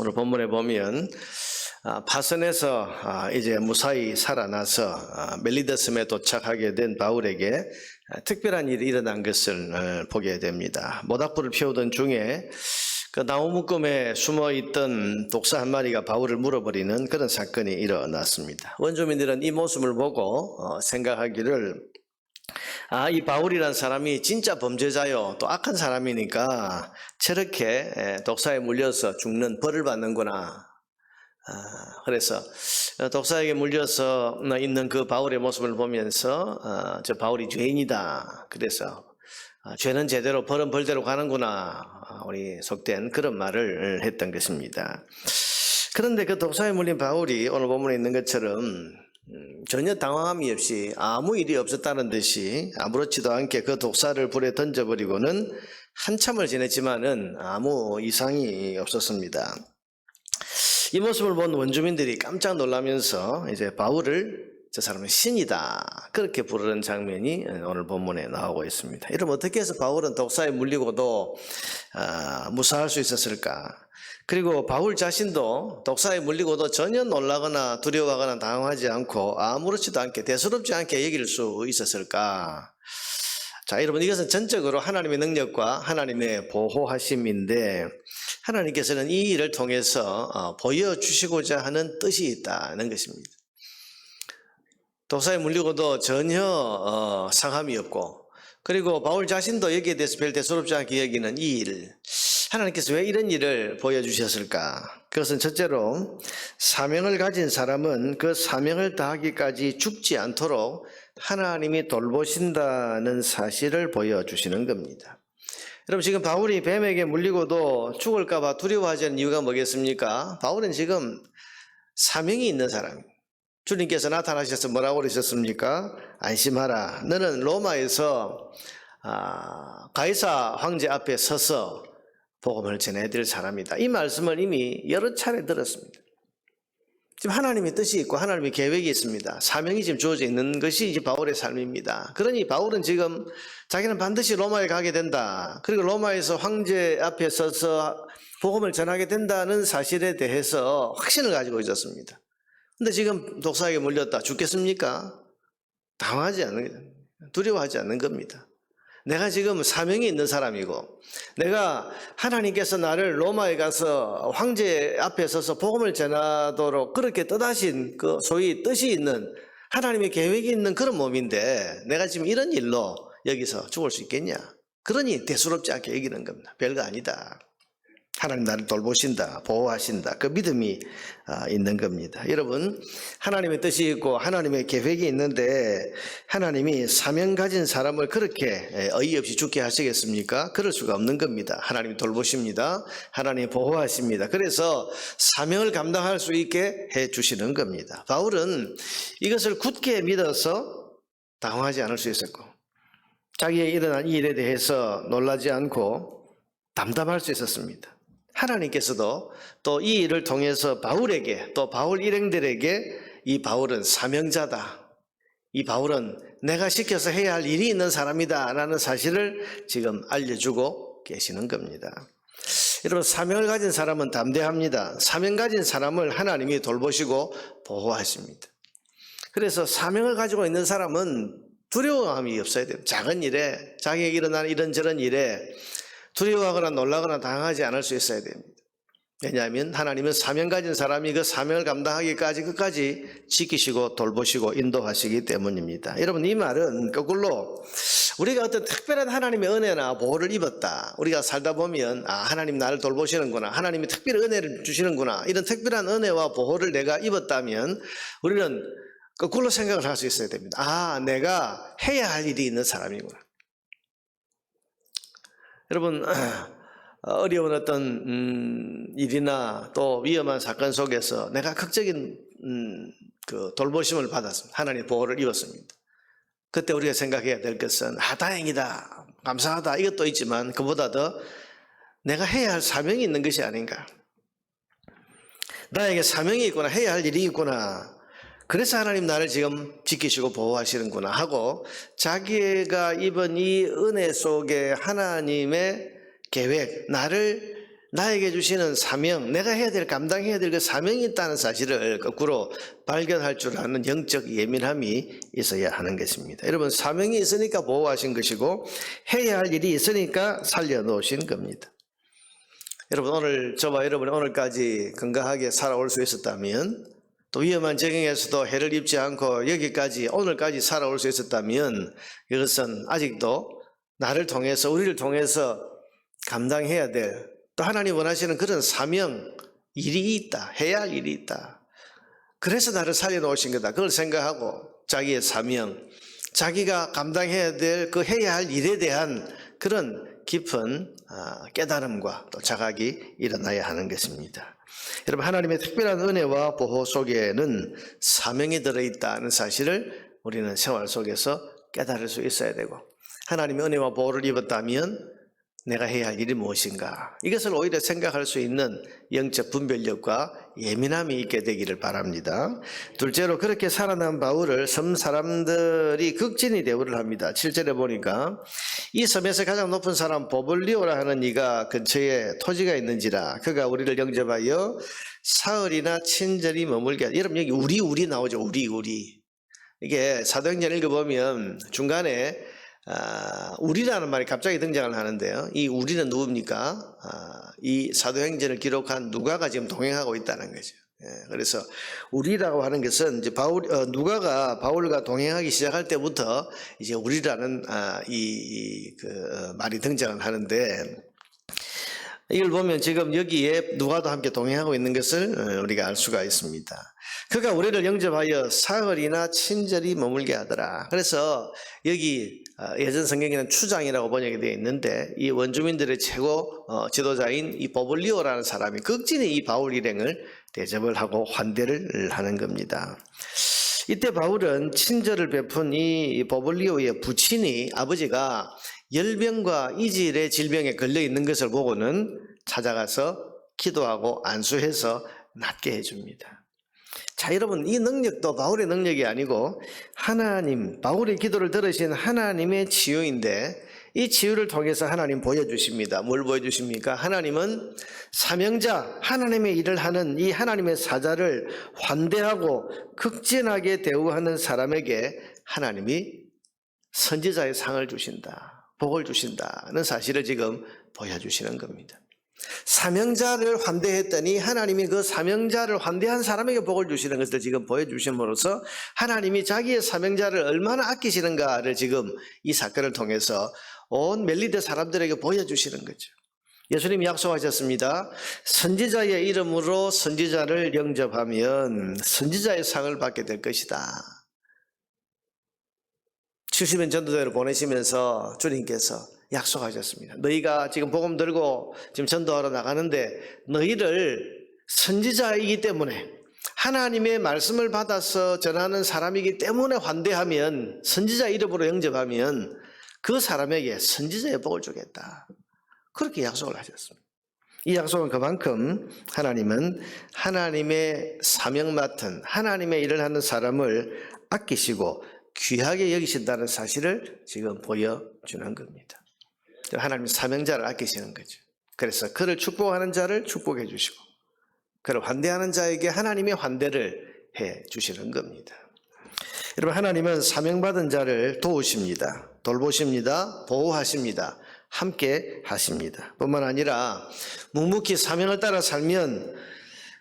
오늘 본문에 보면 파선에서 이제 무사히 살아나서 멜리더섬에 도착하게 된 바울에게 특별한 일이 일어난 것을 보게 됩니다. 모닥불을 피우던 중에 그 나무 묶음에 숨어있던 독사 한 마리가 바울을 물어버리는 그런 사건이 일어났습니다. 원주민들은 이 모습을 보고 생각하기를 이 바울이란 사람이 진짜 범죄자요, 또 악한 사람이니까 저렇게 독사에 물려서 죽는 벌을 받는구나. 그래서 독사에게 물려서 있는 그 바울의 모습을 보면서 저 바울이 죄인이다. 그래서 죄는 제대로 벌은 벌대로 가는구나. 우리 속된 그런 말을 했던 것입니다. 그런데 그 독사에 물린 바울이 오늘 본문에 있는 것처럼 전혀 당황함이 없이 아무 일이 없었다는 듯이 아무렇지도 않게 그 독사를 불에 던져버리고는 한참을 지냈지만은 아무 이상이 없었습니다. 이 모습을 본 원주민들이 깜짝 놀라면서 이제 바울을 저 사람은 신이다 그렇게 부르는 장면이 오늘 본문에 나오고 있습니다. 이러면 어떻게 해서 바울은 독사에 물리고도 무사할 수 있었을까? 그리고 바울 자신도 독사에 물리고도 전혀 놀라거나 두려워하거나 당황하지 않고 아무렇지도 않게 대수롭지 않게 여길 수 있었을까? 자, 여러분, 이것은 전적으로 하나님의 능력과 하나님의 보호하심인데 하나님께서는 이 일을 통해서 보여주시고자 하는 뜻이 있다는 것입니다. 독사에 물리고도 전혀 상함이 없고, 그리고 바울 자신도 여기에 대해서 별 대수롭지 않게 여기는 이 일, 하나님께서 왜 이런 일을 보여주셨을까? 그것은 첫째로 사명을 가진 사람은 그 사명을 다하기까지 죽지 않도록 하나님이 돌보신다는 사실을 보여주시는 겁니다. 여러분, 지금 바울이 뱀에게 물리고도 죽을까 봐 두려워하지 않는 이유가 뭐겠습니까? 바울은 지금 사명이 있는 사람입니다. 주님께서 나타나셔서 뭐라고 그러셨습니까? 안심하라. 너는 로마에서 가이사 황제 앞에 서서 복음을 전해야 될 사람이다. 이 말씀을 이미 여러 차례 들었습니다. 지금 하나님의 뜻이 있고 하나님의 계획이 있습니다. 사명이 지금 주어져 있는 것이 이제 바울의 삶입니다. 그러니 바울은 지금 자기는 반드시 로마에 가게 된다. 그리고 로마에서 황제 앞에 서서 복음을 전하게 된다는 사실에 대해서 확신을 가지고 있었습니다. 근데 지금 독사에게 물렸다. 죽겠습니까? 당하지 않는, 두려워하지 않는 겁니다. 내가 지금 사명이 있는 사람이고, 내가 하나님께서 나를 로마에 가서 황제 앞에 서서 복음을 전하도록 그렇게 뜻하신 그 소위 뜻이 있는 하나님의 계획이 있는 그런 몸인데, 내가 지금 이런 일로 여기서 죽을 수 있겠냐? 그러니 대수롭지 않게 여기는 겁니다. 별거 아니다. 하나님 나를 돌보신다, 보호하신다. 그 믿음이 있는 겁니다. 여러분, 하나님의 뜻이 있고 하나님의 계획이 있는데 하나님이 사명 가진 사람을 그렇게 어이없이 죽게 하시겠습니까? 그럴 수가 없는 겁니다. 하나님이 돌보십니다. 하나님이 보호하십니다. 그래서 사명을 감당할 수 있게 해주시는 겁니다. 바울은 이것을 굳게 믿어서 당황하지 않을 수 있었고, 자기의 일어난 이 일에 대해서 놀라지 않고 담담할 수 있었습니다. 하나님께서도 또 이 일을 통해서 바울에게, 또 바울 일행들에게 이 바울은 사명자다, 이 바울은 내가 시켜서 해야 할 일이 있는 사람이다 라는 사실을 지금 알려주고 계시는 겁니다. 여러분, 사명을 가진 사람은 담대합니다. 사명 가진 사람을 하나님이 돌보시고 보호하십니다. 그래서 사명을 가지고 있는 사람은 두려움이 없어야 돼요. 작은 일에, 자기에게 일어나는 이런저런 일에 두려워하거나 놀라거나 당하지 않을 수 있어야 됩니다. 왜냐하면 하나님은 사명 가진 사람이 그 사명을 감당하기까지 끝까지 지키시고 돌보시고 인도하시기 때문입니다. 여러분, 이 말은 거꾸로 우리가 어떤 특별한 하나님의 은혜나 보호를 입었다, 우리가 살다 보면 하나님 나를 돌보시는구나, 하나님이 특별한 은혜를 주시는구나, 이런 특별한 은혜와 보호를 내가 입었다면 우리는 거꾸로 생각을 할 수 있어야 됩니다. 내가 해야 할 일이 있는 사람이구나. 여러분, 어려운 어떤 일이나 또 위험한 사건 속에서 내가 극적인 그 돌보심을 받았습니다. 하나님의 보호를 입었습니다. 그때 우리가 생각해야 될 것은 다행이다, 감사하다, 이것도 있지만 그보다 더 내가 해야 할 사명이 있는 것이 아닌가. 나에게 사명이 있구나, 해야 할 일이 있구나. 그래서 하나님 나를 지금 지키시고 보호하시는구나 하고 자기가 입은 이 은혜 속에 하나님의 계획, 나를 나에게 주시는 사명, 내가 해야 될, 감당해야 될 그 사명이 있다는 사실을 거꾸로 발견할 줄 아는 영적 예민함이 있어야 하는 것입니다. 여러분, 사명이 있으니까 보호하신 것이고 해야 할 일이 있으니까 살려놓으신 겁니다. 여러분, 오늘 저와 여러분이 오늘까지 건강하게 살아올 수 있었다면, 또 위험한 적용에서도 해를 입지 않고 여기까지 오늘까지 살아올 수 있었다면, 이것은 아직도 나를 통해서, 우리를 통해서 감당해야 될, 또 하나님 원하시는 그런 사명, 일이 있다, 해야 할 일이 있다. 그래서 나를 살려놓으신 거다. 그걸 생각하고 자기의 사명, 자기가 감당해야 될 그 해야 할 일에 대한 그런 깊은 깨달음과 또 자각이 일어나야 하는 것입니다. 여러분, 하나님의 특별한 은혜와 보호 속에는 사명이 들어있다는 사실을 우리는 생활 속에서 깨달을 수 있어야 되고, 하나님의 은혜와 보호를 입었다면 내가 해야 할 일이 무엇인가, 이것을 오히려 생각할 수 있는 영적 분별력과 예민함이 있게 되기를 바랍니다. 둘째로, 그렇게 살아난 바울을 섬 사람들이 극진히 대우를 합니다. 7절에 보니까 이 섬에서 가장 높은 사람 보블리오라 하는 이가 근처에 토지가 있는지라 그가 우리를 영접하여 사흘이나 친절히 머물게 하라. 여러분, 여기 우리 나오죠. 우리. 이게 사도행전 읽어보면 중간에 우리라는 말이 갑자기 등장을 하는데요. 이 우리는 누굽니까? 이 사도행전을 기록한 누가가 지금 동행하고 있다는 거죠. 그래서 우리라고 하는 것은 이제 누가가 바울과 동행하기 시작할 때부터 이제 우리라는 말이 등장을 하는데, 이걸 보면 지금 여기에 누가도 함께 동행하고 있는 것을 우리가 알 수가 있습니다. 그가 우리를 영접하여 사흘이나 친절히 머물게 하더라. 그래서 여기 예전 성경에는 추장이라고 번역이 되어 있는데, 이 원주민들의 최고 지도자인 이 보블리오라는 사람이 극진히 이 바울 일행을 대접을 하고 환대를 하는 겁니다. 이때 바울은 친절을 베푼 이 보블리오의 부친이, 아버지가 열병과 이질의 질병에 걸려 있는 것을 보고는 찾아가서 기도하고 안수해서 낫게 해줍니다. 자, 여러분, 이 능력도 바울의 능력이 아니고 하나님, 바울의 기도를 들으신 하나님의 치유인데, 이 치유를 통해서 하나님 보여주십니다. 뭘 보여주십니까? 하나님은 사명자, 하나님의 일을 하는 이 하나님의 사자를 환대하고 극진하게 대우하는 사람에게 하나님이 선지자의 상을 주신다, 복을 주신다는 사실을 지금 보여주시는 겁니다. 사명자를 환대했더니 하나님이 그 사명자를 환대한 사람에게 복을 주시는 것을 지금 보여주심으로써 하나님이 자기의 사명자를 얼마나 아끼시는가를 지금 이 사건을 통해서 온 멜리데 사람들에게 보여주시는 거죠. 예수님이 약속하셨습니다. 선지자의 이름으로 선지자를 영접하면 선지자의 상을 받게 될 것이다. 70년 전도대로 보내시면서 주님께서 약속하셨습니다. 너희가 지금 복음 들고 지금 전도하러 나가는데 너희를 선지자이기 때문에, 하나님의 말씀을 받아서 전하는 사람이기 때문에 환대하면, 선지자 이름으로 영접하면 그 사람에게 선지자의 복을 주겠다. 그렇게 약속을 하셨습니다. 이 약속은 그만큼 하나님은 하나님의 사명 맡은, 하나님의 일을 하는 사람을 아끼시고 귀하게 여기신다는 사실을 지금 보여주는 겁니다. 하나님 사명자를 아끼시는 거죠. 그래서 그를 축복하는 자를 축복해 주시고, 그를 환대하는 자에게 하나님의 환대를 해 주시는 겁니다. 여러분, 하나님은 사명받은 자를 도우십니다. 돌보십니다. 보호하십니다. 함께 하십니다. 뿐만 아니라 묵묵히 사명을 따라 살면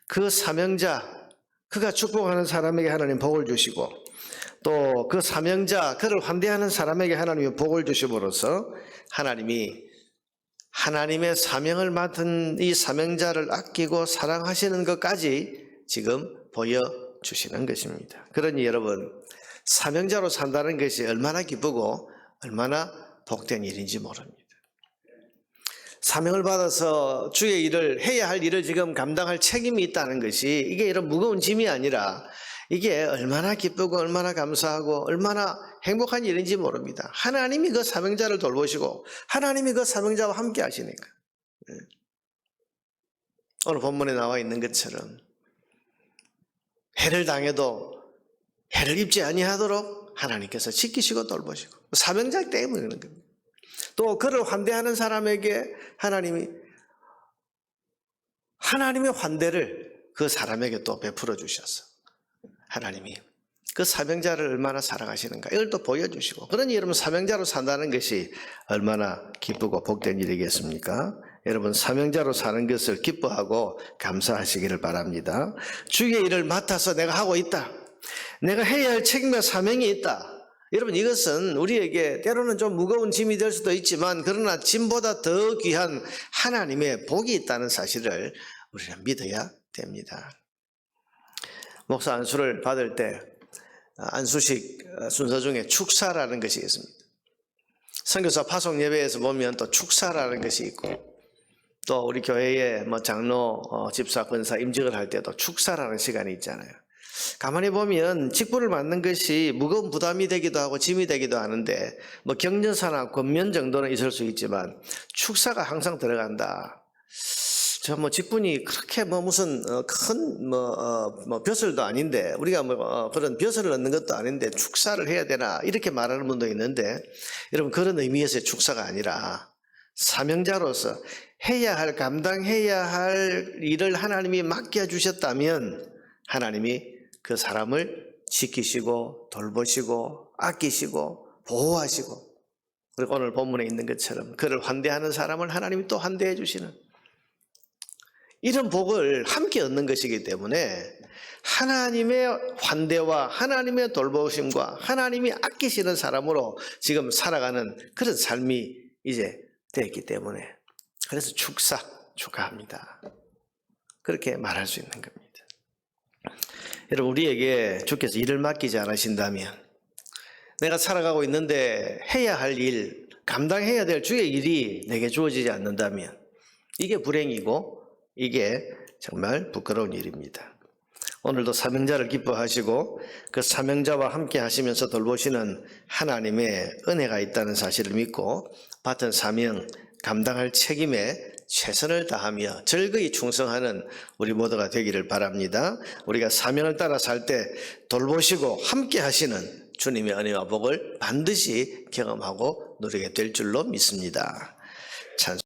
그 사명자, 그가 축복하는 사람에게 하나님 복을 주시고, 또 그 사명자, 그를 환대하는 사람에게 하나님이 복을 주심으로써 하나님이 하나님의 사명을 맡은 이 사명자를 아끼고 사랑하시는 것까지 지금 보여주시는 것입니다. 그러니 여러분, 사명자로 산다는 것이 얼마나 기쁘고 얼마나 복된 일인지 모릅니다. 사명을 받아서 주의 일을, 해야 할 일을 지금 감당할 책임이 있다는 것이, 이게 이런 무거운 짐이 아니라 이게 얼마나 기쁘고 얼마나 감사하고 얼마나 행복한 일인지 모릅니다. 하나님이 그 사명자를 돌보시고 하나님이 그 사명자와 함께 하시니까. 오늘 본문에 나와 있는 것처럼 해를 당해도 해를 입지 아니하도록 하나님께서 지키시고 돌보시고, 사명자 때문에 그런 겁니다. 또 그를 환대하는 사람에게 하나님이 하나님의 환대를 그 사람에게 또 베풀어 주셨어. 하나님이 그 사명자를 얼마나 사랑하시는가 이걸 또 보여주시고, 그러니 여러분 사명자로 산다는 것이 얼마나 기쁘고 복된 일이겠습니까? 여러분 사명자로 사는 것을 기뻐하고 감사하시기를 바랍니다. 주의 일을 맡아서 내가 하고 있다, 내가 해야 할 책임과 사명이 있다. 여러분 이것은 우리에게 때로는 좀 무거운 짐이 될 수도 있지만, 그러나 짐보다 더 귀한 하나님의 복이 있다는 사실을 우리는 믿어야 됩니다. 목사 안수를 받을 때 안수식 순서 중에 축사라는 것이 있습니다. 선교사 파송 예배에서 보면 또 축사라는 것이 있고, 또 우리 교회에 뭐 장로, 집사, 권사 임직을 할 때도 축사라는 시간이 있잖아요. 가만히 보면 직분을 맡는 것이 무거운 부담이 되기도 하고 짐이 되기도 하는데, 뭐 격려사나 권면 정도는 있을 수 있지만 축사가 항상 들어간다. 저 뭐 직분이 그렇게 뭐 무슨 큰 벼슬도 아닌데, 우리가 그런 벼슬을 얻는 것도 아닌데 축사를 해야 되나 이렇게 말하는 분도 있는데, 여러분 그런 의미에서의 축사가 아니라 사명자로서 해야 할, 감당해야 할 일을 하나님이 맡겨주셨다면 하나님이 그 사람을 지키시고 돌보시고 아끼시고 보호하시고, 그리고 오늘 본문에 있는 것처럼 그를 환대하는 사람을 하나님이 또 환대해 주시는 이런 복을 함께 얻는 것이기 때문에, 하나님의 환대와 하나님의 돌보심과 하나님이 아끼시는 사람으로 지금 살아가는 그런 삶이 이제 되었기 때문에, 그래서 축하합니다. 그렇게 말할 수 있는 겁니다. 여러분 우리에게 주께서 일을 맡기지 않으신다면, 내가 살아가고 있는데 해야 할 일, 감당해야 될 주의 일이 내게 주어지지 않는다면 이게 불행이고 이게 정말 부끄러운 일입니다. 오늘도 사명자를 기뻐하시고 그 사명자와 함께 하시면서 돌보시는 하나님의 은혜가 있다는 사실을 믿고, 맡은 사명, 감당할 책임에 최선을 다하며 즐거이 충성하는 우리 모두가 되기를 바랍니다. 우리가 사명을 따라 살 때 돌보시고 함께 하시는 주님의 은혜와 복을 반드시 경험하고 누리게 될 줄로 믿습니다. 찬송.